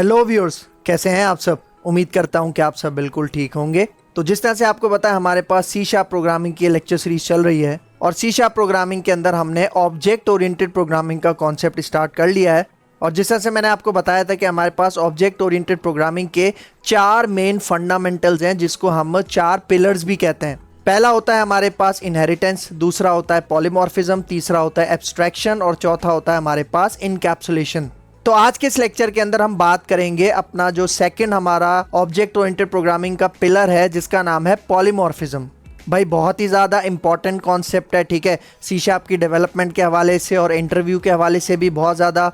Hello viewers, कैसे हैं आप सब। उम्मीद करता हूं कि आप सब बिल्कुल ठीक होंगे। तो जिस तरह से आपको पता है, हमारे पास सी शार्प प्रोग्रामिंग की लेक्चर सीरीज चल रही है और सी शार्प प्रोग्रामिंग के अंदर हमने ऑब्जेक्ट ओरिएंटेड प्रोग्रामिंग का कॉन्सेप्ट स्टार्ट कर लिया है। और जिस तरह से मैंने आपको बताया था कि हमारे पास ऑब्जेक्ट ओरिएंटेड प्रोग्रामिंग के 4 मेन फंडामेंटल्स हैं, जिसको हम 4 पिलर्स भी कहते हैं। पहला होता है हमारे पास इनहेरिटेंस, दूसरा होता है पॉलीमॉर्फिज्म, तीसरा होता है एब्स्ट्रैक्शन और चौथा होता है हमारे पास इनकैप्सुलेशन। तो आज के इस लेक्चर के अंदर हम बात करेंगे अपना जो सेकंड हमारा ऑब्जेक्ट ओरिएंटेड प्रोग्रामिंग का पिलर है, जिसका नाम है पॉलीमॉर्फिज्म। भाई बहुत ही ज़्यादा इंपॉर्टेंट कॉन्सेप्ट है, ठीक है। सी शार्प की डेवलपमेंट के हवाले से और इंटरव्यू के हवाले से भी बहुत ज़्यादा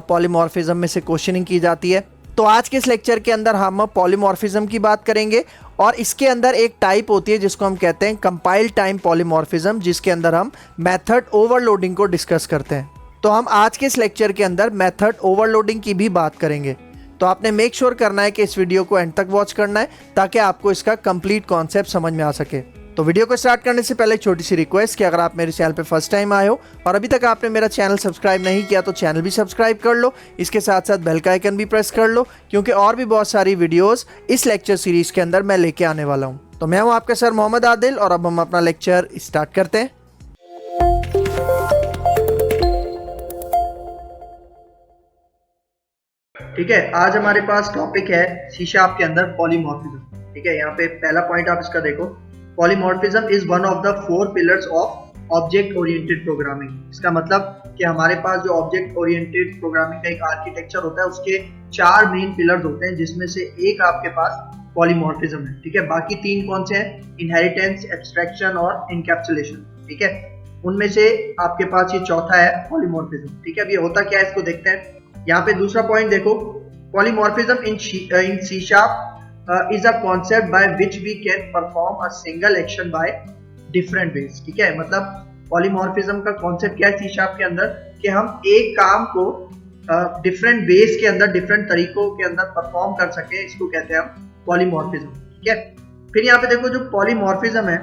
पॉलीमॉर्फिज्म में से क्वेश्चनिंग की जाती है। तो आज के इस लेक्चर के अंदर हम पॉलीमॉर्फिज्म की बात करेंगे और इसके अंदर एक टाइप होती है जिसको हम कहते हैं कंपाइल टाइम पॉलीमॉर्फिज्म, जिसके अंदर हम मेथड ओवरलोडिंग को डिस्कस करते हैं। तो हम आज के इस लेक्चर के अंदर मेथड ओवरलोडिंग की भी बात करेंगे। तो आपने मेक श्योर करना है कि इस वीडियो को एंड तक वॉच करना है ताकि आपको इसका कंप्लीट कॉन्सेप्ट समझ में आ सके। तो वीडियो को स्टार्ट करने से पहले एक छोटी सी रिक्वेस्ट कि अगर आप मेरे चैनल पे फर्स्ट टाइम आए हो और अभी तक आपने मेरा चैनल सब्सक्राइब नहीं किया तो चैनल भी सब्सक्राइब कर लो। इसके साथ साथ बेल का आइकन भी प्रेस कर लो, क्योंकि और भी बहुत सारी वीडियोस इस लेक्चर सीरीज के अंदर मैं लेके आने वाला हूँ। तो मैं हूँ आपका सर मोहम्मद आदिल और अब हम अपना लेक्चर स्टार्ट करते हैं। ठीक है, आज हमारे पास टॉपिक है सी शार्प के अंदर पॉलीमॉर्फिज्म। ठीक है, यहाँ पे पहला पॉइंट आप इसका देखो, polymorphism is one of the 4 pillars of object oriented programming. इसका मतलब कि हमारे पास जो ऑब्जेक्ट ओरिएंटेड प्रोग्रामिंग का एक आर्किटेक्चर होता है, उसके 4 मेन पिलर्स होते हैं, जिसमें से एक आपके पास पॉलीमॉर्फिज्म है। ठीक है, बाकी 3 कौन से हैं? इनहेरिटेंस, एब्स्ट्रैक्शन और इनकैप्सुलेशन। ठीक है, उनमें से आपके पास ये चौथा है पॉलीमॉर्फिज्म। ठीक है, अब ये होता क्या है इसको देखते हैं। यहाँ पे दूसरा पॉइंट देखो, polymorphism in C sharp is a concept by which we can perform a single action by different ways. ठीक है, मतलब पॉलीमॉर्फिज्म का कॉन्सेप्ट क्या है सी शार्प के अंदर, कि हम एक काम को डिफरेंट वेज के अंदर, डिफरेंट तरीकों के अंदर परफॉर्म कर सके, इसको कहते हैं हम पॉलीमॉर्फिज्म। ठीक है, फिर यहाँ पे देखो, जो पॉलीमॉर्फिज्म है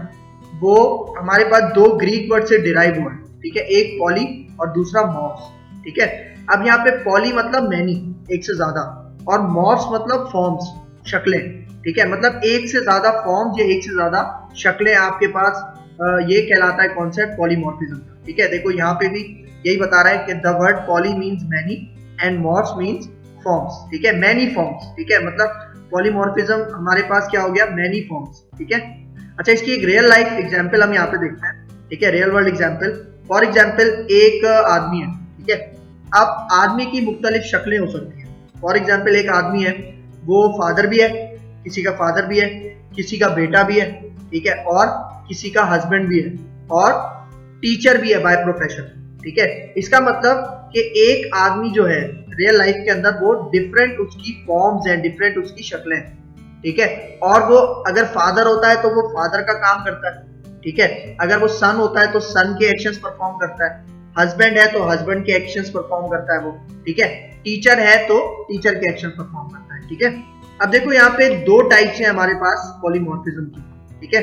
वो हमारे पास 2 ग्रीक वर्ड से डिराइव हुआ है। ठीक है, एक पॉली और दूसरा मॉर्फ्स। ठीक है, अब यहाँ पे पॉली मतलब मैनी, एक से ज्यादा, और मॉर्फ्स मतलब फॉर्म्स, शक्लें। ठीक है, मतलब एक से ज्यादा फॉर्म्स या एक से ज्यादा शक्लें आपके पास, ये कहलाता है कॉन्सेप्ट पॉलीमॉर्फिज्म। ठीक है, देखो यहाँ पे भी यही बता रहा है कि the word poly means many and morphs means forms. ठीक है, मैनी फॉर्म्स। ठीक है, मतलब पॉलीमॉर्फिज्म हमारे पास क्या हो गया? Many forms. ठीक है, अच्छा, इसकी एक रियल लाइफ एग्जाम्पल हम यहाँ पे देखते हैं। ठीक है, real world example. For example, एक आदमी है। ठीक है, अब आदमी की मुख्तलिफ शक्लें हो सकती हैं। फॉर एग्जाम्पल, एक आदमी है, वो फादर भी है, किसी का फादर भी है, किसी का बेटा भी है, ठीक है, और किसी का हस्बैंड भी है, और टीचर भी है बाय प्रोफेशन। ठीक है, इसका मतलब कि एक आदमी जो है रियल लाइफ के अंदर, वो डिफरेंट उसकी फॉर्म्स हैं, डिफरेंट उसकी शक्लें हैं। ठीक है, और वो अगर फादर होता है तो वो फादर का काम करता है। ठीक है, अगर वो सन होता है तो सन के एक्शंस परफॉर्म करता है, हस्बैंड है तो हस्बैंड के एक्शंस परफॉर्म करता है वो। ठीक है, टीचर है तो टीचर के एक्शन परफॉर्म करता है। ठीक है, अब देखो यहाँ पे 2 टाइप्स हैं हमारे पास पॉलीमॉर्फिज्म की। ठीक है,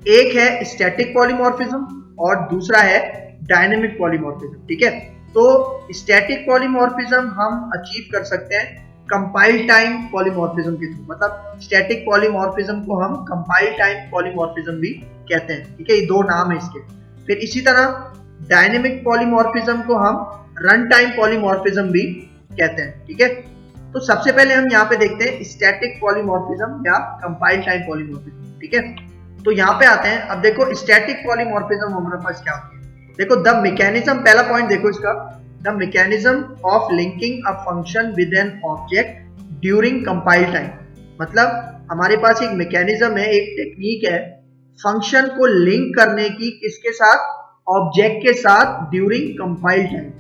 एक है स्टैटिक पॉलीमॉर्फिज्म और दूसरा है डायनेमिक पॉलीमॉर्फिज्म। ठीक है, तो स्टैटिक पॉलीमॉर्फिज्म हम अचीव कर सकते हैं कंपाइल टाइम पॉलीमॉर्फिज्म के थ्रू। मतलब स्टैटिक पॉलीमॉर्फिज्म को हम कंपाइल टाइम पॉलीमॉर्फिज्म भी कहते हैं। ठीक है, ये 2 नाम है इसके। फिर इसी तरह डायनेमिक पॉलीमॉर्फिज्म को हम रन टाइम पॉलीमॉर्फिज्म भी कहते हैं। ठीक है, तो सबसे पहले हम यहाँ पे देखते हैं स्टैटिक पॉलीमॉर्फिज्म या कंपाइल टाइम पॉलीमॉर्फिज्म। ठीक है, तो यहाँ पे आते हैं। अब देखो स्टैटिक पॉलीमॉर्फिज्म हमारे पास क्या होती है। देखो, द मैकेनिज्म, पहला पॉइंट देखो इसका, the mechanism of linking a function with an object during compile time. मतलब हमारे पास एक मैकेनिज्म है, एक टेक्निक है फंक्शन को लिंक करने की, किसके साथ? ऑब्जेक्ट के साथ, ड्यूरिंग कंपाइल टाइम।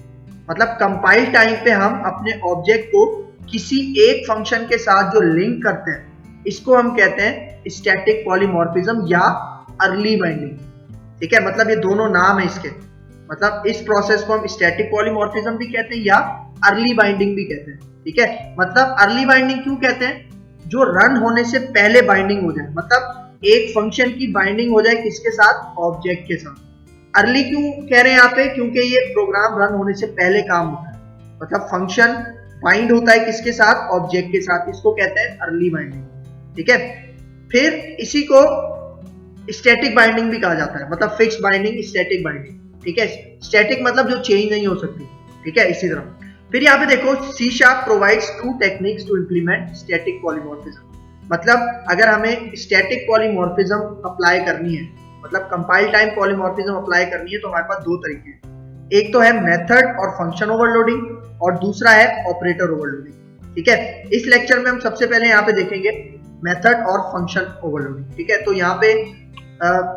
मतलब कंपाइल टाइम पे हम अपने ऑब्जेक्ट को किसी एक फंक्शन के साथ जो लिंक करते हैं, इसको हम कहते हैं स्टैटिक पॉलीमॉर्फिज्म या अर्ली बाइंडिंग। ठीक है, मतलब ये दोनों नाम है इसके। मतलब इस प्रोसेस को हम स्टैटिक पॉलीमॉर्फिज्म भी कहते हैं या अर्ली बाइंडिंग भी कहते हैं। ठीक है, मतलब अर्ली बाइंडिंग क्यों कहते हैं? जो रन होने से पहले बाइंडिंग हो जाए, मतलब एक फंक्शन की बाइंडिंग हो जाए किसके साथ? ऑब्जेक्ट के साथ। अर्ली क्यों कह रहे हैं यहाँ पे? क्योंकि ये प्रोग्राम रन होने से पहले काम होता है। मतलब फंक्शन बाइंड होता है किसके साथ, ऑब्जेक्ट के साथ, इसको कहते हैं अर्ली बाइंडिंग, ठीक है। फिर इसी को स्टैटिक बाइंडिंग भी कहा जाता है, मतलब फिक्स बाइंडिंग, स्टैटिक बाइंडिंग, ठीक है। स्टैटिक मतलब जो चेंज नहीं हो सकती, ठीक है। इसी तरह फिर यहाँ पे देखो C# provides 2 techniques to implement static polymorphism. मतलब अगर हमें स्टैटिक पॉलीमॉर्फिज्म अप्लाई करनी है, मतलब कंपाइल टाइम पॉलीमॉर्फिज्म अप्लाई करनी है, तो हमारे पास 2 तरीके हैं। एक तो है मेथड और फंक्शन ओवरलोडिंग, और दूसरा है ऑपरेटर ओवरलोडिंग, ठीक है। इस लेक्चर में हम सबसे पहले यहाँ पे देखेंगे मेथड और फंक्शन ओवरलोडिंग, ठीक है। तो यहाँ पे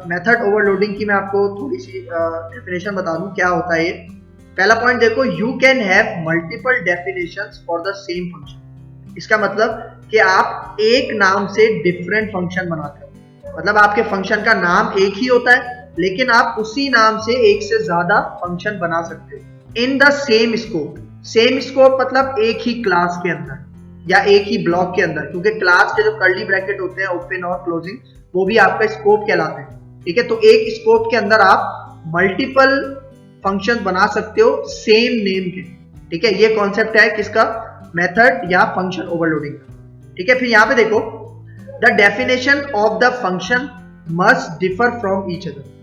मेथड ओवरलोडिंग की मैं आपको थोड़ी सी डेफिनेशन बता दूं क्या होता है ये। पहला पॉइंट देखो, you can have multiple definitions for the same function. इसका मतलब कि आप एक नाम से डिफरेंट फंक्शन बनाते हो, मतलब आपके फंक्शन का नाम एक ही होता है लेकिन आप उसी नाम से एक से ज्यादा फंक्शन बना सकते हो in the same scope. Same scope मतलब एक ही क्लास के अंदर या एक ही ब्लॉक के अंदर, क्योंकि क्लास के जो कर्ली ब्रैकेट होते हैं ओपन और क्लोजिंग, वो भी आपका स्कोप कहलाते हैं, ठीक है। तो एक स्कोप के अंदर आप मल्टीपल फंक्शन बना सकते हो सेम नेम के, ठीक है। ये कॉन्सेप्ट है किसका, मेथड या फंक्शन ओवरलोडिंग का, ठीक है। फिर यहाँ पे देखो, the definition of the function must differ from each other.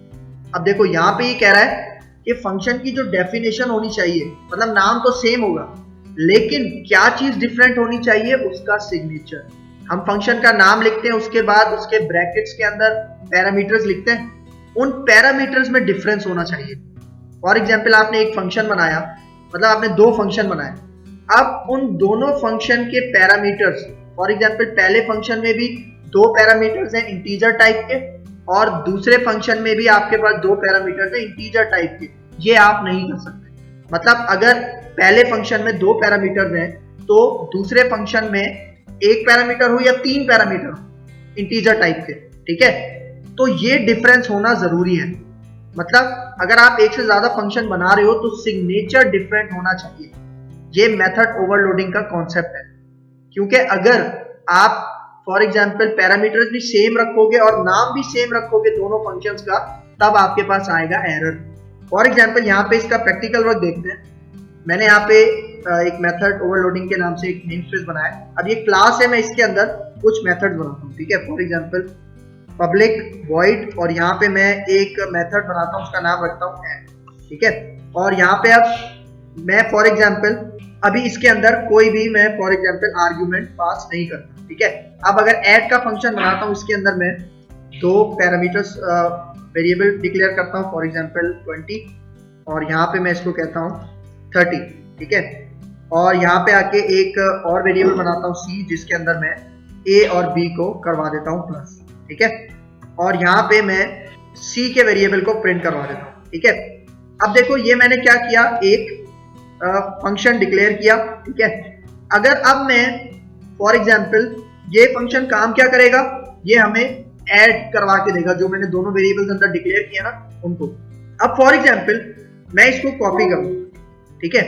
अब देखो यहाँ पे ये कह रहा है कि फंक्शन की जो डेफिनेशन होनी चाहिए, मतलब नाम तो सेम होगा लेकिन क्या चीज डिफरेंट होनी चाहिए, उसका सिग्नेचर। हम फंक्शन का नाम लिखते हैं, उसके बाद उसके ब्रैकेट्स के अंदर पैरामीटर्स लिखते हैं, उन पैरामीटर्स में डिफरेंस होना चाहिए। फॉर एग्जाम्पल आपने एक फंक्शन बनाया, मतलब आपने 2 फंक्शन बनाए, अब उन दोनों फंक्शन के पैरामीटर्स, फॉर एग्जाम्पल पहले फंक्शन में भी 2 पैरामीटर्स हैं इंटीजर टाइप के, और दूसरे फंक्शन में भी आपके पास 2 पैरामीटर्स हैं इंटीजर टाइप के। ये आप नहीं कर सकते। मतलब अगर पहले फंक्शन में 2 पैरामीटर्स हैं तो दूसरे फंक्शन में 1 पैरामीटर हो या 3 पैरामीटर हो इंटीजर टाइप के, ठीक है। तो ये डिफरेंस होना जरूरी है। मतलब अगर आप एक से ज्यादा फंक्शन बना रहे हो तो सिग्नेचर डिफरेंट होना चाहिए। ये मेथड ओवरलोडिंग का कॉन्सेप्ट है, क्योंकि अगर आप फॉर एग्जाम्पल पैरामीटर्स भी सेम रखोगे और नाम भी सेम रखोगे दोनों फंक्शंस का, तब आपके पास आएगा एरर। फॉर एग्जाम्पल यहाँ पे इसका प्रैक्टिकल वर्क देखते हैं। मैंने यहाँ पे एक मेथड ओवरलोडिंग के नाम से एक नेम स्पेस बनाया। अब ये क्लास है, मैं इसके अंदर कुछ मेथड्स बनाता हूँ, ठीक है। फॉर एग्जाम्पल पब्लिक वॉइड, और यहाँ पे मैं एक मेथड बनाता हूँ, उसका नाम रखता हूँ ऐड, ठीक है। और यहाँ पे अब मैं फॉर एग्जाम्पल अभी इसके अंदर कोई भी मैं फॉर एग्जाम्पल आर्ग्यूमेंट पास नहीं करता, ठीक है। अब अगर ऐड का फंक्शन बनाता हूँ, इसके अंदर मैं 2 पैरामीटर्स वेरिएबल डिक्लेयर करता हूँ, फॉर एग्जाम्पल 20, और यहाँ पे मैं इसको कहता हूँ 30, ठीक है। और यहाँ पे आके एक और वेरिएबल बनाता हूँ C, जिसके अंदर मैं A और B को करवा देता हूँ प्लस, ठीक है। और यहाँ पे मैं C के वेरिएबल को प्रिंट करवा देता हूँ, ठीक है। अब देखो ये मैंने क्या किया, एक फंक्शन डिक्लेयर किया, ठीक है। अगर अब मैं फॉर एग्जाम्पल ये फंक्शन काम क्या करेगा, ये हमें ऐड करवा के देगा जो मैंने दोनों वेरिएबल्स अंदर डिक्लेयर किया ना उनको। अब फॉर एग्जाम्पल मैं इसको कॉपी करूँ, ठीक है,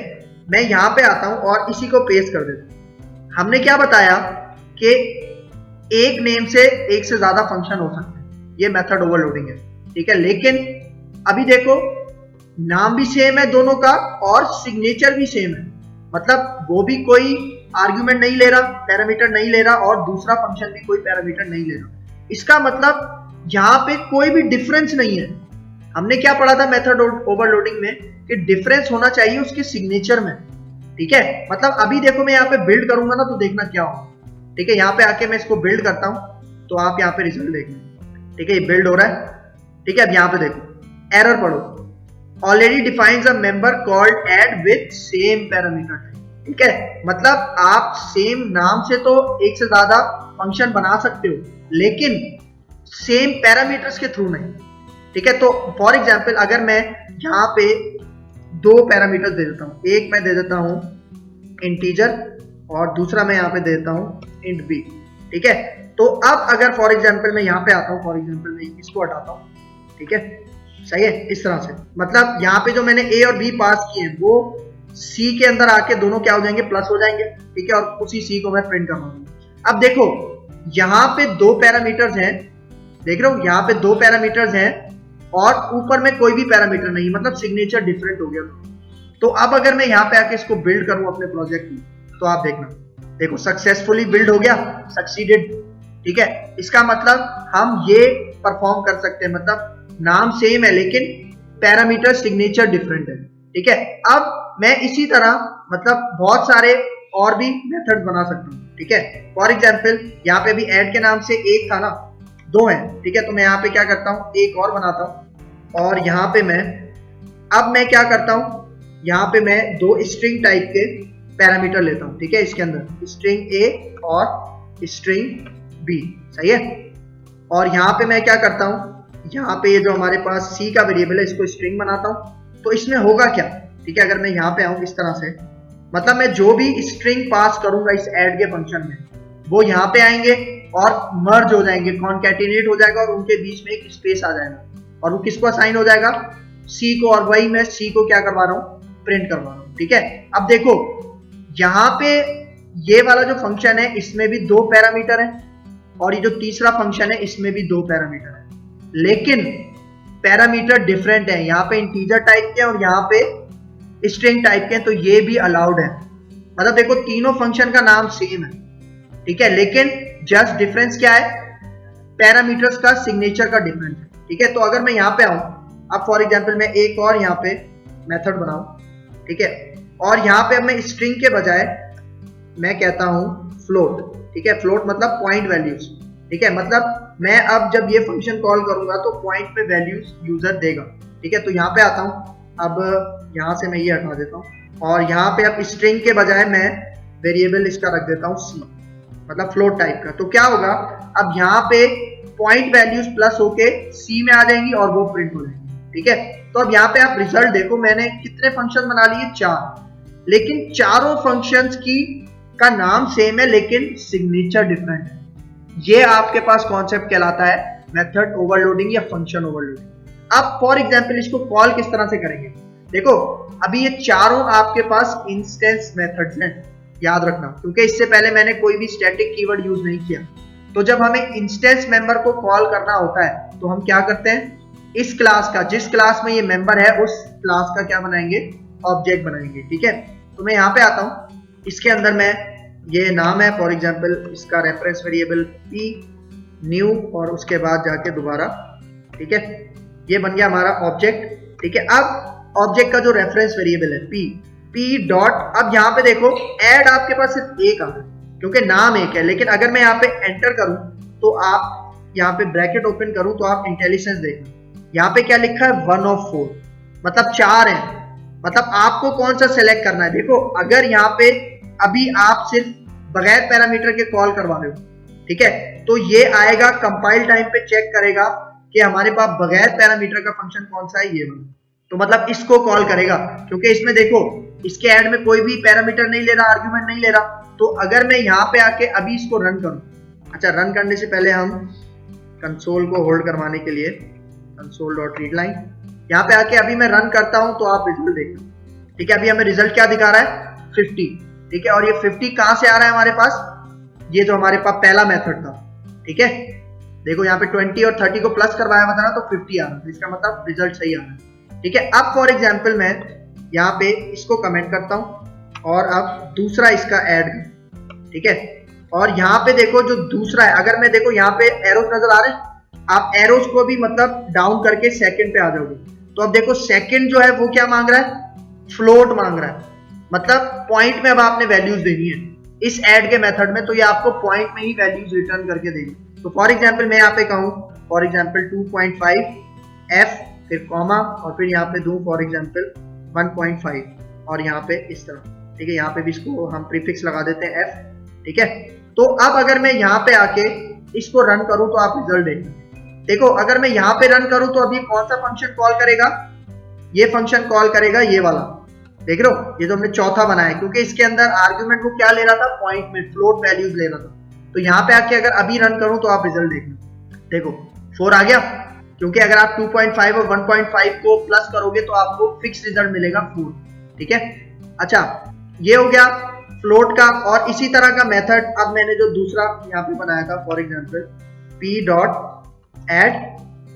मैं यहाँ पे आता हूँ और इसी को पेस्ट कर देता हूँ। हमने क्या बताया कि एक नेम से एक से ज्यादा फंक्शन हो सकते हैं, ये मेथड ओवरलोडिंग है, ठीक है। लेकिन अभी देखो नाम भी सेम है दोनों का और सिग्नेचर भी सेम है, मतलब वो भी कोई आर्ग्यूमेंट नहीं ले रहा, पैरामीटर नहीं ले रहा, और दूसरा फंक्शन भी कोई पैरामीटर नहीं ले रहा। इसका मतलब यहाँ पे कोई भी डिफरेंस नहीं है। हमने क्या पढ़ा था मेथड ओवरलोडिंग में कि डिफरेंस होना चाहिए उसके सिग्नेचर में, ठीक है। मतलब अभी देखो मैं यहाँ पे बिल्ड करूंगा ना, तो देखना क्या होगा, ठीक है। यहाँ पे आके मैं इसको बिल्ड करता हूँ तो आप यहाँ पे रिजल्ट देखना, ठीक है। ये बिल्ड हो रहा है, ठीक है। अब यहाँ पे देखो एरर पढ़ो, already defines a member called add with same parameter, ठीक है। मतलब आप सेम नाम से तो एक से ज्यादा फंक्शन बना सकते हो लेकिन सेम पैरामीटर्स के थ्रू नहीं, ठीक है। तो फॉर एग्जाम्पल अगर मैं यहाँ पे 2 पैरामीटर्स दे देता हूँ, एक मैं दे देता हूँ इंटीजर और दूसरा मैं यहाँ पे दे देता हूँ इंट बी, ठीक है। तो अब अगर फॉर एग्जाम्पल मैं यहाँ पे आता हूँ, फॉर एग्जाम्पल मैं इसको हटाता हूँ, ठीक है, सही है। इस तरह से मतलब यहाँ पे जो मैंने ए और बी पास किए हैं वो सी के अंदर आके दोनों क्या हो जाएंगे, प्लस हो जाएंगे, ठीक है। और उसी सी को मैं प्रिंट करवाऊंगा। अब देखो यहाँ पे 2 पैरामीटर्स हैं, देख रहे हो यहाँ पे 2 पैरामीटर्स हैं और ऊपर में कोई भी पैरामीटर नहीं, मतलब सिग्नेचर डिफरेंट हो गया। तो अब अगर मैं यहाँ पे आके इसको बिल्ड करूं अपने प्रोजेक्ट में, तो आप देखना, देखो सक्सेसफुली बिल्ड हो गया, सक्सीडेड। ठीक है, इसका मतलब हम ये परफॉर्म कर सकते हैं, मतलब नाम सेम है लेकिन पैरामीटर सिग्नेचर डिफरेंट है। ठीक है, अब मैं इसी तरह मतलब बहुत सारे और भी मेथड बना सकता हूँ। ठीक है, फॉर एग्जाम्पल यहाँ पे भी ऐड के नाम से एक था ना, दो है। ठीक है, तो मैं यहाँ पे क्या करता हूँ, एक और बनाता हूँ और यहाँ पे मैं क्या करता हूँ, यहाँ पे मैं दो स्ट्रिंग टाइप के पैरामीटर लेता हूँ। ठीक है, इसके अंदर स्ट्रिंग ए और स्ट्रिंग बी, सही है। और यहाँ पे मैं क्या करता हूँ, यहाँ पे ये जो हमारे पास सी का वेरिएबल है इसको स्ट्रिंग बनाता हूँ। तो इसमें होगा क्या, ठीक है, अगर मैं यहाँ पे आऊँ इस तरह से, मतलब मैं जो भी स्ट्रिंग पास करूंगा इस ऐड के फंक्शन में वो यहाँ पे आएंगे और मर्ज हो जाएंगे, कॉन्कैटिनेट हो जाएगा और उनके बीच में एक स्पेस आ जाएगा और वो किसको असाइन हो जाएगा, सी को। और वही मैं सी को क्या करवा रहा हूँ, प्रिंट करवा रहा हूँ। ठीक है, अब देखो यहाँ पे ये वाला जो फंक्शन है इसमें भी दो पैरामीटर है और ये जो तीसरा फंक्शन है इसमें भी दो पैरामीटर है, लेकिन पैरामीटर डिफरेंट है। यहाँ पे इंटीजर टाइप के और यहाँ पे स्ट्रिंग टाइप के, तो ये भी अलाउड है। मतलब देखो तीनों फंक्शन का नाम सेम है। ठीक है, लेकिन जस्ट डिफरेंस क्या है, पैरामीटर्स का सिग्नेचर का डिफरेंस है। ठीक है, तो अगर मैं यहाँ पे आऊं, अब फॉर एग्जांपल मैं एक और यहाँ पे मेथड बनाऊं, ठीक है, और यहाँ पे अब मैं स्ट्रिंग के बजाय मैं कहता हूं फ्लोट। ठीक है, फ्लोट मतलब पॉइंट वैल्यूज। ठीक है, मतलब मैं अब जब ये फंक्शन कॉल करूंगा तो पॉइंट पे वैल्यूज यूजर देगा। ठीक है, तो यहाँ पे आता हूं, अब यहाँ से मैं ये हटा देता हूँ और यहाँ पे अब स्ट्रिंग के बजाय मैं वेरिएबल इसका रख देता हूँ सी, मतलब फ्लोट टाइप का। तो क्या होगा, अब यहाँ पे पॉइंट वैल्यूज प्लस होके सी में आ जाएंगी और वो प्रिंट हो जाएंगी। ठीक है, तो अब यहाँ पे आप रिजल्ट देखो, मैंने कितने फंक्शन बना लिए, 4, लेकिन चारों फंक्शंस की का नाम सेम है लेकिन सिग्नेचर डिफरेंट है। ये आपके पास कॉन्सेप्ट कहलाता है मेथड ओवरलोडिंग या फंक्शन ओवरलोडिंग। अब फॉर एग्जांपल इसको कॉल किस तरह से करेंगे, देखो अभी ये चारों आपके पास इंस्टेंस मेथड्स हैं, याद रखना, क्योंकि इससे पहले मैंने कोई भी स्टैटिक कीवर्ड यूज नहीं किया। तो जब हमें इंस्टेंस मेंबर को कॉल करना होता है तो हम क्या करते हैं, इस क्लास का, जिस क्लास में ये मेंबर है उस क्लास का क्या बनाएंगे, ऑब्जेक्ट बनाएंगे। ठीक है, तो मैं यहाँ पे आता हूँ, इसके अंदर मैं ये नाम है फॉर एग्जांपल, इसका रेफरेंस वेरिएबल पी न्यू और उसके बाद जाके दोबारा। ठीक है, ये बन गया हमारा ऑब्जेक्ट। ठीक है, अब ऑब्जेक्ट का जो रेफरेंस वेरिएबल है पी डॉट, अब यहाँ पे देखो ऐड आपके पास सिर्फ एक आ रहा है क्योंकि नाम एक है, लेकिन अगर मैं यहाँ पे एंटर करूं तो आप यहाँ पे ब्रैकेट ओपन करूं तो आप इंटेलिजेंस देखना, यहाँ पे क्या लिखा है 1 of 4, मतलब 4 है। मतलब आपको कौन सा सिलेक्ट करना है, देखो अगर यहाँ पे अभी आप सिर्फ बगैर पैरामीटर के कॉल करवा रहे हो, ठीक है, तो ये आएगा कंपाइल टाइम पे चेक करेगा कि हमारे पास बगैर पैरामीटर का फंक्शन कौन सा है, ये वाला, तो मतलब इसको कॉल करेगा, क्योंकि इसमें देखो इसके ऐड में कोई भी पैरामीटर नहीं ले रहा, आर्ग्यूमेंट नहीं ले रहा। तो अगर मैं यहाँ पे आके अभी इसको रन करूं, अच्छा रन करने से पहले हम कंसोल को होल्ड करवाने के लिए console.readline, यहाँ पे आके अभी मैं रन करता हूं तो आप रिजल्ट देखना। ठीक है, अभी हमें रिजल्ट क्या दिखा रहा है, 50। ठीक है, और ये 50 कहां से आ रहा है हमारे पास, ये जो हमारे पास पहला मेथड था। ठीक है, देखो यहाँ पे 20 और 30 को प्लस करवाया हुआ था ना, तो 50 आ रहा है, इसका मतलब रिजल्ट सही आ रहा है। ठीक है, अब फॉर एग्जाम्पल मैं यहाँ पे इसको कमेंट करता हूँ और अब दूसरा इसका ऐड। ठीक है, और यहाँ पे देखो जो दूसरा है, अगर मैं देखो यहाँ पे एरोस नजर आ रहे हैं, आप एरोस को भी मतलब डाउन करके सेकंड पे आ जाओगे, तो अब देखो सेकंड जो है वो क्या मांग रहा है, फ्लोट मांग रहा है, मतलब पॉइंट में अब आपने वैल्यूज देनी है इस ऐड के मेथड में, तो ये आपको पॉइंट में ही वैल्यूज रिटर्न करके देगी। तो फॉर एग्जाम्पल मैं यहाँ पे कहूँ फॉर एग्जाम्पल 2.5 f फिर कॉमा और फिर यहाँ पे दूं फॉर एग्जाम्पल 1.5 और यहाँ पे इस तरह। ठीक है, यहाँ पे भी इसको हम प्रीफिक्स लगा देते हैं f। ठीक है, तो अब अगर मैं यहाँ पे आके इसको रन करूं तो आप रिजल्ट देखना, देखो अगर मैं यहाँ पे रन करूं तो अभी कौन सा फंक्शन कॉल करेगा, ये फंक्शन कॉल करेगा ये वाला, देख रहे हो, ये तो हमने चौथा बनाया क्योंकि इसके अंदर आर्ग्यूमेंट वो क्या ले रहा था, पॉइंट में फ्लोट वैल्यूज ले रहा था। तो यहाँ पे आके अगर अभी रन करूं तो आप रिजल्ट देखना, देखो 4 आ गया, क्योंकि अगर आप 2.5 और 1.5 को प्लस करोगे तो आपको फिक्स रिजल्ट मिलेगा 4। ठीक है, अच्छा ये हो गया फ्लोट का। और इसी तरह का मेथड अब मैंने जो दूसरा यहाँ पे बनाया था for example p dot add,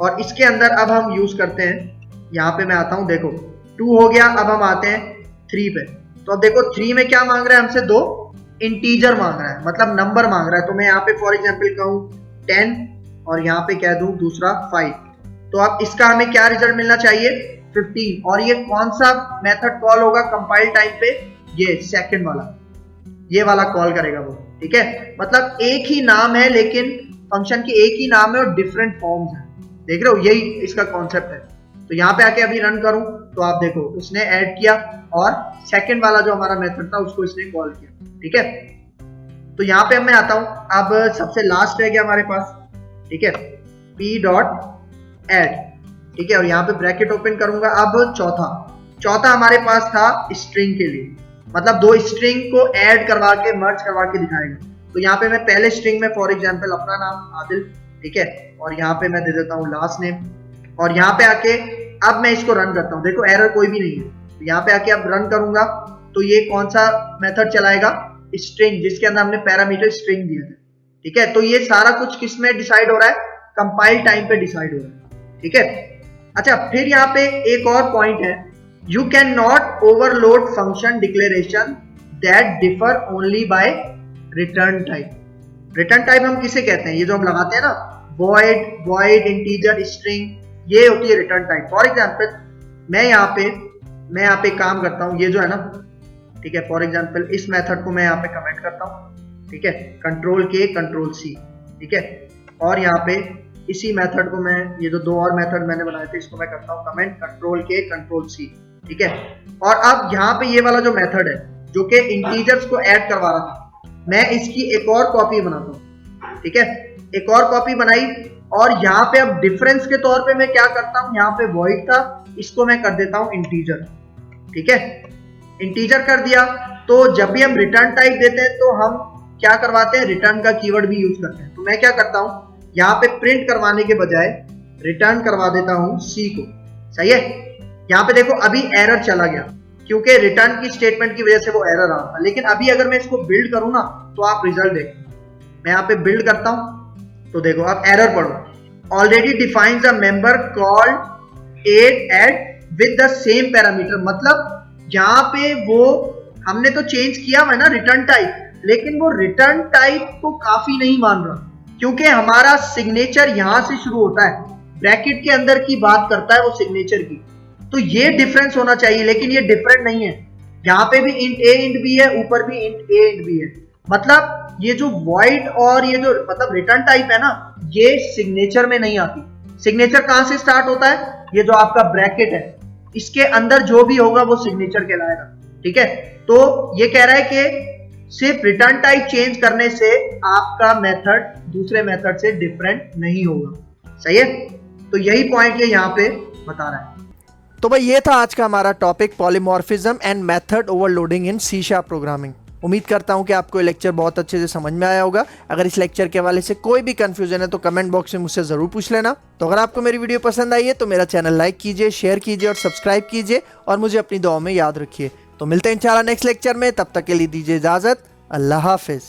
और इसके अंदर अब हम यूज करते हैं, यहाँ पे मैं आता हूँ, देखो 2 हो गया, अब हम आते हैं 3 पे। तो अब देखो 3 में क्या मांग रहा है हमसे, 2, इंटीजर मांग रहा है, मतलब नंबर मांग रहा है। तो मैं यहाँ पे फॉर एग्जाम्पल कहूँ 10 और यहाँ पे कह दूं दूसरा 5, तो अब इसका हमें क्या रिजल्ट मिलना चाहिए 15। और ये कौन सा मेथड कॉल होगा कंपाइल टाइम पे, ये सेकंड वाला, ये वाला कॉल करेगा वो, ठीक है। मतलब एक ही नाम है, लेकिन फंक्शन के एक ही नाम है और डिफरेंट फॉर्म्स हैं, देख रहे हो, यही इसका कॉन्सेप्ट है। तो यहाँ पे आके अभी रन करूं तो आप देखो उसने ऐड किया और सेकंड वाला जो हमारा मेथड था उसको इसने कॉल किया, ठीक है। तो यहाँ पे मैं आता हूं, अब सबसे लास्ट रह गया हमारे पास, ठीक है, p.add, ठीक है, और यहाँ पे ब्रैकेट ओपन करूंगा। अब चौथा हमारे पास था स्ट्रिंग के लिए, मतलब दो स्ट्रिंग को ऐड करवा के मर्ज करवा के दिखाएगा। तो यहाँ पे मैं पहले स्ट्रिंग में फॉर एग्जांपल अपना नाम आदिल, ठीक है, और यहाँ पे मैं दे देता हूँ लास्ट नेम, और यहाँ पे आके अब मैं इसको रन करता हूँ, देखो एरर कोई भी नहीं है। तो यहाँ पे आके अब रन करूंगा तो ये कौन सा मेथड चलाएगा, स्ट्रिंग, जिसके अंदर हमने पैरामीटर स्ट्रिंग दिया था, ठीक है। तो ये सारा कुछ किस में डिसाइड हो रहा है, कंपाइल टाइम पे डिसाइड हो रहा है, ठीक है। अच्छा, फिर यहाँ पे एक और पॉइंट है, you can not overload function declaration that differ only by return type. Return type हम किसे कहते हैं, ये जो हम लगाते हैं ना, वॉइड, इंटीजर, स्ट्रिंग, ये होती है रिटर्न टाइप। फॉर एग्जांपल मैं यहाँ पे काम करता हूँ, ये जो है ना, ठीक है, फॉर एग्जांपल इस मेथड को मैं यहाँ पे कमेंट करता हूँ, ठीक है, कंट्रोल के कंट्रोल सी, ठीक है, और यहाँ पे इसी मेथड को मैं, ये जो दो और मेथड मैंने बनाए थे इसको मैं करता हूँ कमेंट कंट्रोल के कंट्रोल सी, ठीक है। और अब यहाँ पे ये वाला जो मेथड है जो कि इंटीजर्स को ऐड करवा रहा था, मैं इसकी एक और कॉपी बनाता हूँ, ठीक है, एक और कॉपी बनाई, और यहाँ पे अब डिफरेंस के तौर पे मैं क्या करता हूँ, यहाँ पे वॉइड था, इसको मैं कर देता हूँ इंटीजर, ठीक है, इंटीजर कर दिया। तो जब भी हम रिटर्न टाइप देते हैं तो हम क्या करवाते हैं, रिटर्न का कीवर्ड भी यूज करते हैं। तो मैं क्या करता हूँ, यहाँ पे प्रिंट करवाने के बजाय रिटर्न करवा देता हूँ सी को, सही है। यहाँ पे देखो अभी एरर चला गया क्योंकि रिटर्न की स्टेटमेंट की वजह से वो एरर आ रहा था, लेकिन अभी अगर मैं इसको बिल्ड करूँ ना तो आप रिजल्ट देखो, मैं यहाँ पे बिल्ड करता हूँ तो देखो अब एरर पढ़ो, already defines a member called add with the same parameter. मतलब यहाँ पे वो हमने तो चेंज किया हुआ है ना रिटर्न टाइप, लेकिन वो रिटर्न टाइप को काफी नहीं मान रहा, क्योंकि हमारा सिग्नेचर यहाँ से शुरू होता है, ब्रैकेट के अंदर की बात करता है वो सिग्नेचर की। तो ये डिफरेंस होना चाहिए, लेकिन ये डिफरेंट नहीं है। यहाँ पे भी इंट ए इंट बी है, ऊपर भी इंट ए इंट बी है। मतलब ये जो वॉइड और ये जो मतलब रिटर्न टाइप है ना, ये सिग्नेचर में नहीं आती। सिग्नेचर कहां से स्टार्ट होता है, ये जो आपका ब्रैकेट है इसके अंदर जो भी होगा वो सिग्नेचर कहलाएगा, ठीक है। तो ये कह रहा है कि सिर्फ रिटर्न टाइप चेंज करने से आपका मेथड दूसरे मेथड से डिफरेंट नहीं होगा, सही है। तो यही पॉइंट ये यहाँ पे बता रहा है। तो भाई ये था आज का हमारा topic, polymorphism and method overloading in C sharp programming. उम्मीद करता हूं कि आपको ये लेक्चर बहुत अच्छे से समझ में आया होगा। अगर इस लेक्चर के हवाले से कोई भी कंफ्यूजन है तो कमेंट बॉक्स में मुझसे ज़रूर पूछ लेना। तो अगर आपको मेरी वीडियो पसंद आई है तो मेरा चैनल लाइक कीजिए, शेयर कीजिए और सब्सक्राइब कीजिए, और मुझे अपनी दुआओं में याद रखिए। तो मिलते हैं इंशाल्लाह नेक्स्ट लेक्चर में, तब तक के लिए दीजिए इजाज़त। अल्लाह हाफिज़।